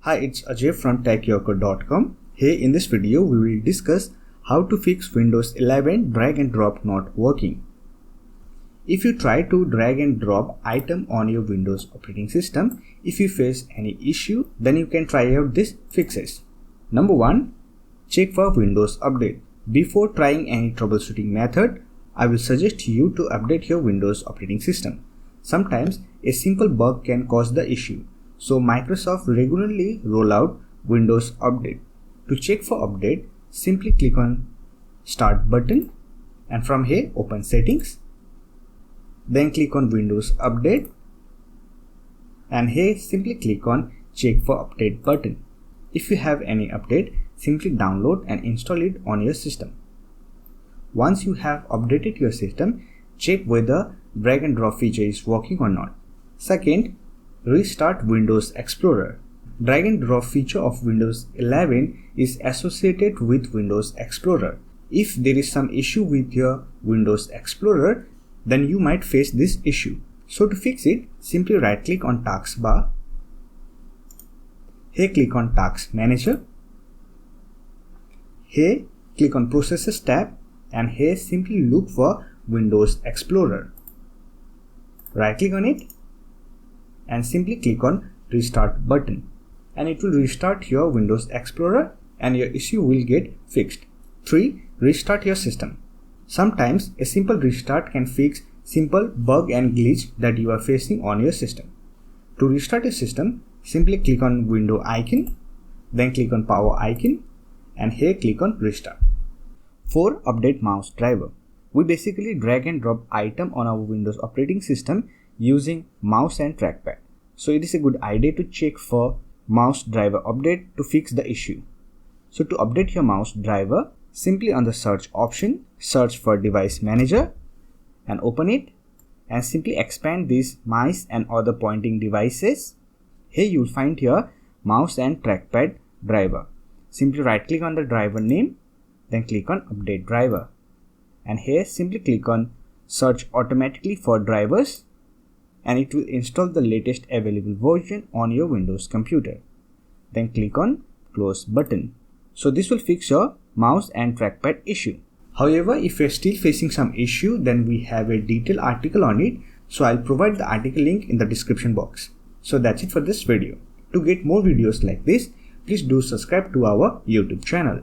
Hi, it's Ajay from TechYoko.com. Here in this video, we will discuss how to fix Windows 11 drag and drop not working. If you try to drag and drop item on your Windows operating system, if you face any issue, then you can try out these fixes. Number 1. Check for Windows Update. Before trying any troubleshooting method, I will suggest you to update your Windows operating system. Sometimes a simple bug can cause the issue. So Microsoft regularly roll out Windows Update. To check for update, simply click on Start button and from here open Settings. Then click on Windows Update and here simply click on Check for Update button. If you have any update, simply download and install it on your system. Once you have updated your system, check whether drag and drop feature is working or not. Second, restart Windows Explorer. Drag and drop feature of Windows 11 is associated with Windows Explorer. If there is some issue with your Windows Explorer, then you might face this issue. So to fix it, simply right click on Taskbar. Here click on Task Manager. Here click on Processes tab and here simply look for Windows Explorer. Right click on it and simply click on Restart button and it will restart your Windows Explorer and your issue will get fixed. 3. Restart your system. Sometimes a simple restart can fix simple bug and glitch that you are facing on your system. To restart your system, simply click on Window icon, then click on Power icon and here click on Restart. 4. Update mouse driver. We basically drag and drop item on our Windows operating system using mouse and trackpad. So it is a good idea to check for mouse driver update to fix the issue. So to update your mouse driver, simply on the search option, search for device manager and open it and simply expand these mice and other pointing devices. Here you will find here mouse and trackpad driver. Simply right click on the driver name, then click on update driver. And here simply click on search automatically for drivers and it will install the latest available version on your Windows computer. Then click on close button. So this will fix your mouse and trackpad issue. However, if you're still facing some issue, then we have a detailed article on it. So I'll provide the article link in the description box. So that's it for this video. To get more videos like this, please do subscribe to our YouTube channel.